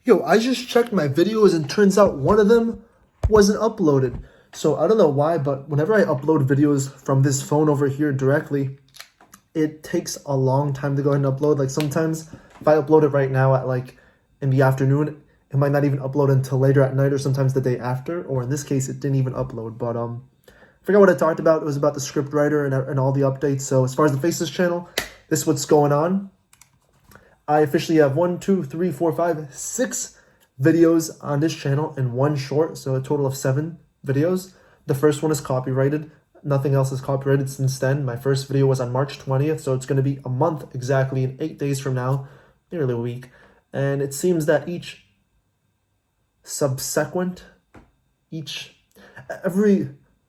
Yo, I just checked my videos and turns out one of them wasn't uploaded. So I don't know why, but whenever I upload videos from this phone over here directly, it takes a long time to go ahead and upload. Like sometimes if I upload it right now at like in the afternoon, it might not even upload until later at night or sometimes the day after, or in this case, it didn't even upload. But I forgot what I talked about. It was about the script writer and all the updates. So as far as the Faceless channel, this is what's going on. I officially have 1, 2, 3, 4, 5, 6 videos on this channel and one short, so a total of 7 videos. The first one is copyrighted. Nothing else is copyrighted since then. My first video was on March 20th, so it's going to be a month exactly in 8 days from now, nearly a week. And it seems that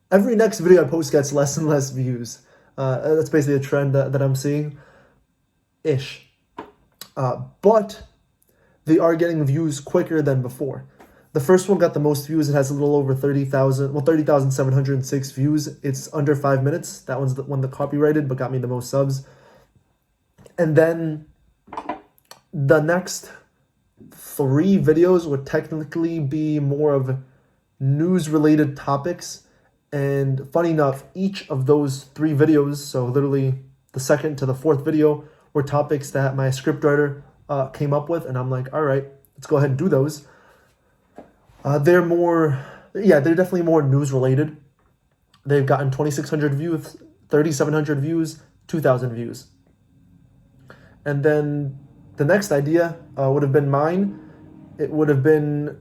every next video I post gets less and less views. That's basically a trend that I'm seeing. But they are getting views quicker than before. The first one got the most views. It has a little over 30,706 views. It's under 5 minutes. That one's the one that copyrighted, but got me the most subs. And then the next 3 videos would technically be more of news-related topics. And funny enough, each of those 3 videos, so literally the second to the 4th video, were topics that my scriptwriter came up with, and I'm like, all right, let's go ahead and do those. They're definitely more news related. They've gotten 2,600 views, 3,700 views, 2,000 views. And then the next idea would have been mine. It would have been,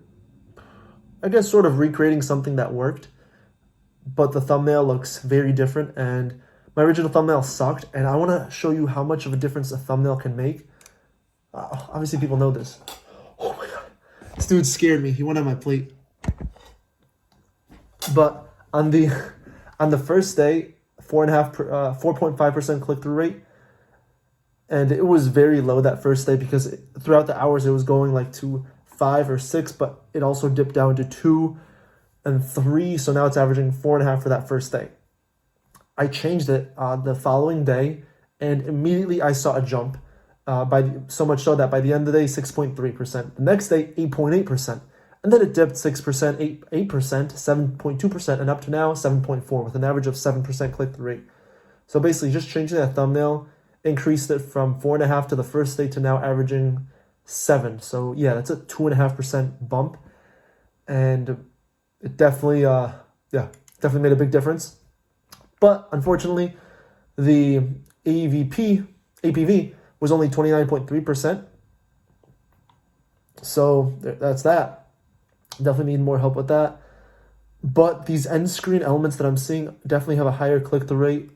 I guess, sort of recreating something that worked, but the thumbnail looks very different, and my original thumbnail sucked, and I want to show you how much of a difference a thumbnail can make. Obviously, people know this. Oh my god. This dude scared me. He went on my plate. But on the first day, 4.5% click-through rate, and it was very low that first day because throughout the hours it was going like to 5 or 6, but it also dipped down to 2 and 3, so now it's averaging 4.5 for that first day. I changed it the following day, and immediately I saw a jump. So much so that by the end of the day, 6.3%. The next day, 8.8%. And then it dipped 6%, 8%, 7.2%, and up to now, 7.4%, with an average of 7% click-through rate. So basically, just changing that thumbnail increased it from 4.5 to the first day to now averaging 7. So yeah, that's a 2.5% bump. And it definitely made a big difference. But unfortunately, the APV was only 29.3%. So that's that. Definitely need more help with that. But these end screen elements that I'm seeing definitely have a higher click-through rate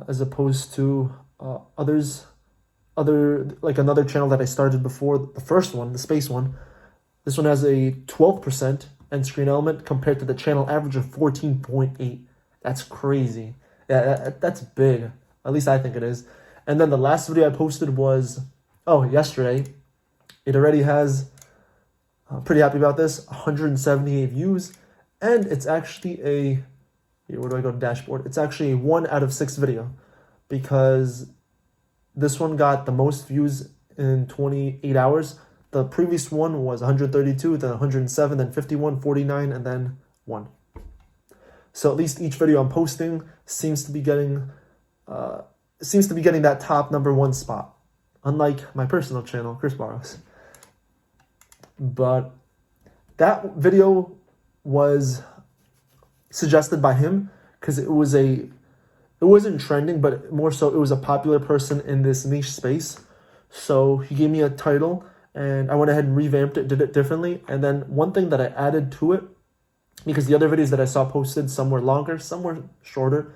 as opposed to like another channel that I started before, the first one, the space one. This one has a 12% end screen element compared to the channel average of 14.8. That's crazy. Yeah, that's big. At least I think it is. And then the last video I posted was, yesterday. It already has, pretty happy about this, 178 views. And it's actually where do I go to dashboard? It's actually a 1 out of 6 video because this one got the most views in 28 hours. The previous one was 132, then 107, then 51, 49, and then 1. So at least each video I'm posting seems to be getting that top #1 spot, unlike my personal channel, Chris Barros. But that video was suggested by him because it wasn't trending, but more so it was a popular person in this niche space. So he gave me a title, and I went ahead and revamped it, did it differently. And then one thing that I added to it, because the other videos that I saw posted, some were longer, some were shorter,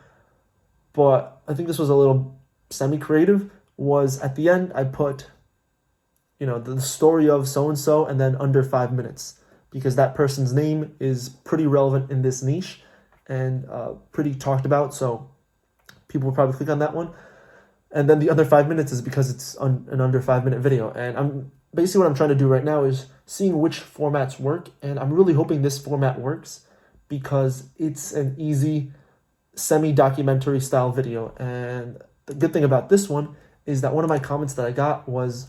but I think this was a little semi-creative, was at the end I put, the story of so-and-so and then under 5 minutes, because that person's name is pretty relevant in this niche and pretty talked about, so people will probably click on that one. And then the under 5 minutes is because it's an under 5 minute video. And basically what I'm trying to do right now is seeing which formats work, and I'm really hoping this format works because it's an easy semi-documentary style video. And the good thing about this one is that one of my comments that I got was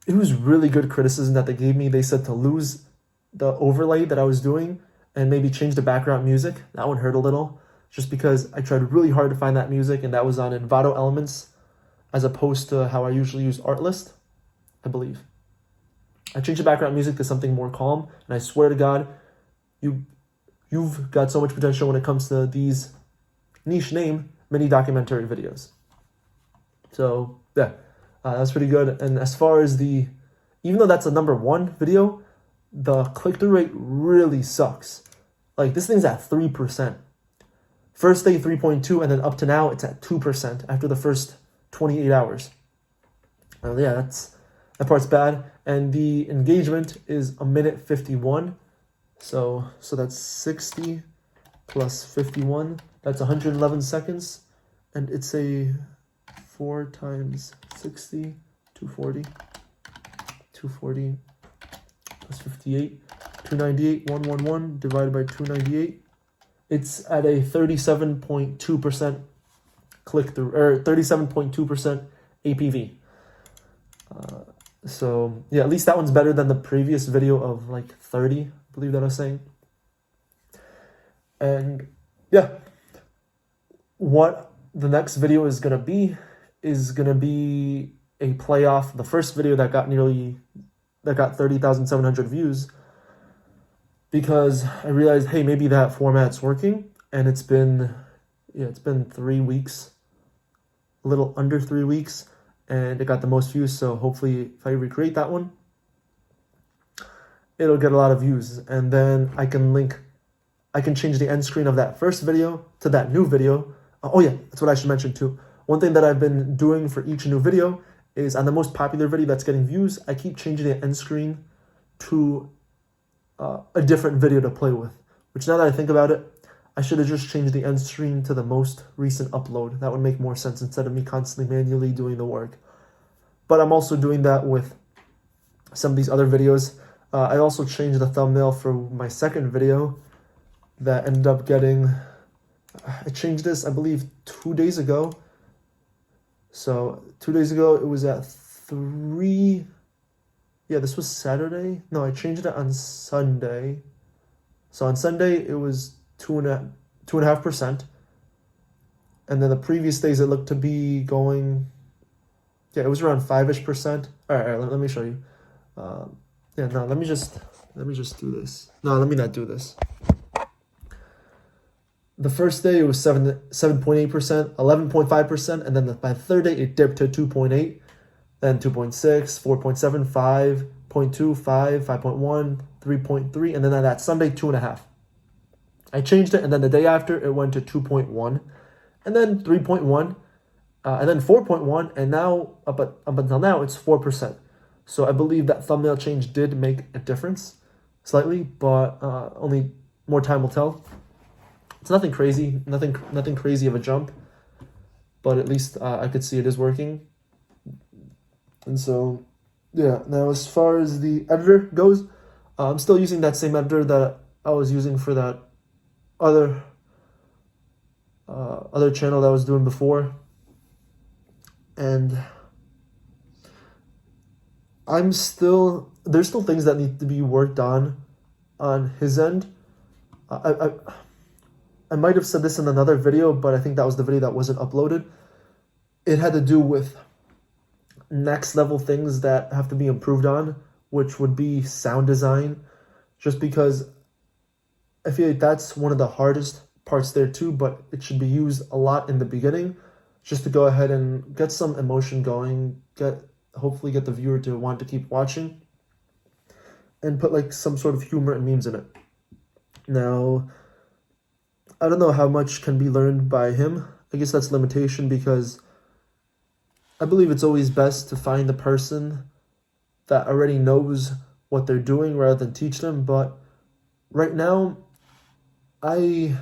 it was really good criticism that they gave me. They said to lose the overlay that I was doing and maybe change the background music. That one hurt a little, just because I tried really hard to find that music, and that was on Envato Elements as opposed to how I usually use Artlist, I believe. I changed the background music to something more calm, and I swear to God, you've got so much potential when it comes to these niche name mini documentary videos. So yeah, that's pretty good. And as far as even though that's a #1 video, the click-through rate really sucks. Like, this thing's at 3%. First day 3.2, and then up to now it's at 2% after the first 28 hours. Yeah, that part's bad. And the engagement is 1 minute 51. So that's 60 plus 51. That's 111 seconds. And it's a 4 times 60, 240. 240 plus 58. 298, 111 divided by 298. It's at a 37.2% click-through, or 37.2% APV. So yeah, at least that one's better than the previous video of like 30, I believe that I was saying. And yeah, what the next video is gonna be a playoff. The first video that got 30,700 views, because I realized, hey, maybe that format's working, and it's been 3 weeks, a little under 3 weeks, and it got the most views. So hopefully if I recreate that one, it'll get a lot of views, and then I can change the end screen of that first video to that new video. Oh yeah, that's what I should mention too. One thing that I've been doing for each new video is, on the most popular video that's getting views, I keep changing the end screen to a different video to play with, which, now that I think about it, I should have just changed the end screen to the most recent upload. That would make more sense instead of me constantly manually doing the work. But I'm also doing that with some of these other videos. I also changed the thumbnail for my second video that ended up getting, I changed this, I believe, 2 days ago. So 2 days ago, it was at 3. Yeah, this was Saturday. No, I changed it on Sunday. So on Sunday, it was 2.5%. And then the previous days, it looked to be going, yeah, it was around 5-ish%. All right, let me show you. Yeah, no, let me just do this. No, let me not do this. The first day, it was 7.8%, 11.5%, and then by the third day, it dipped to 2.8, then 2.6, 4.7, 5.2, 5, 5.1, 3.3, and then on that Sunday, 2.5. I changed it, and then the day after, it went to 2.1, and then 3.1, and then 4.1, and now, up until now, it's 4%. So I believe that thumbnail change did make a difference, slightly, but only more time will tell. It's nothing crazy, nothing crazy of a jump, but at least I could see it is working. And so, yeah, now as far as the editor goes, I'm still using that same editor that I was using for that other channel that I was doing before. And there's still things that need to be worked on his end. I might have said this in another video, but I think that was the video that wasn't uploaded. It had to do with next level things that have to be improved on, which would be sound design, just because I feel like that's one of the hardest parts there too, but it should be used a lot in the beginning, just to go ahead and get some emotion going, hopefully get the viewer to want to keep watching, and put like some sort of humor and memes in it. Now, I don't know how much can be learned by him. I guess that's limitation, because I believe it's always best to find the person that already knows what they're doing rather than teach them. But right now, I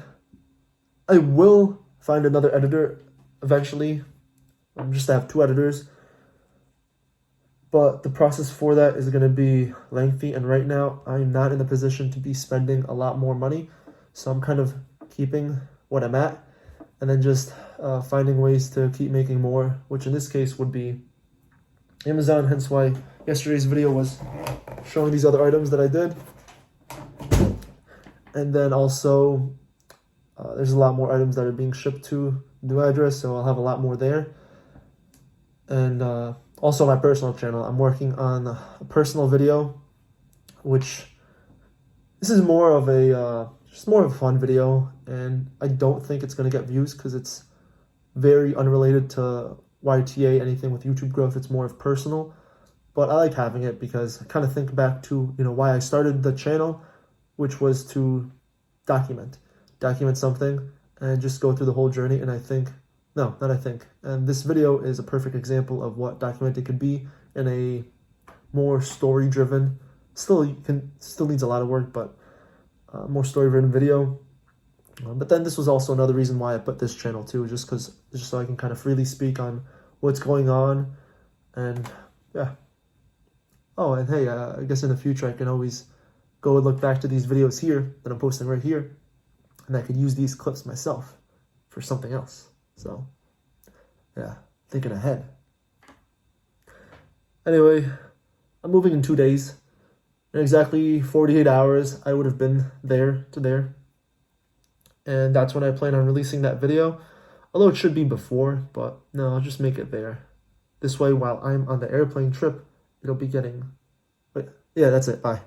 will find another editor eventually. I'm just to have 2 editors. But the process for that is going to be lengthy. And right now, I'm not in the position to be spending a lot more money. So I'm kind of keeping what I'm at, and then just finding ways to keep making more, which in this case would be Amazon, hence why Yesterday's video was showing these other items that I did. And then also, there's a lot more items that are being shipped to the new address, so I'll have a lot more there. And also my personal channel, I'm working on a personal video, which this is more of a just more of a fun video, and I don't think it's going to get views because it's very unrelated to YTA, anything with YouTube growth. It's more of personal, but I like having it because I kind of think back to, you know, why I started the channel, which was to document something and just go through the whole journey. And I think, no, not I think, and this video is a perfect example of what documenting could be in a more story-driven, still needs a lot of work, but more story-driven video. But then this was also another reason why I put this channel too, just so I can kind of freely speak on what's going on. And yeah. Oh, and hey, I guess in the future I can always go and look back to these videos here that I'm posting right here, and I could use these clips myself for something else. So yeah, thinking ahead. Anyway, I'm moving in 2 days. In exactly 48 hours, I would have been there to there. And that's when I plan on releasing that video. Although it should be before, but no, I'll just make it there. This way, while I'm on the airplane trip, it'll be getting... But yeah, that's it. Bye.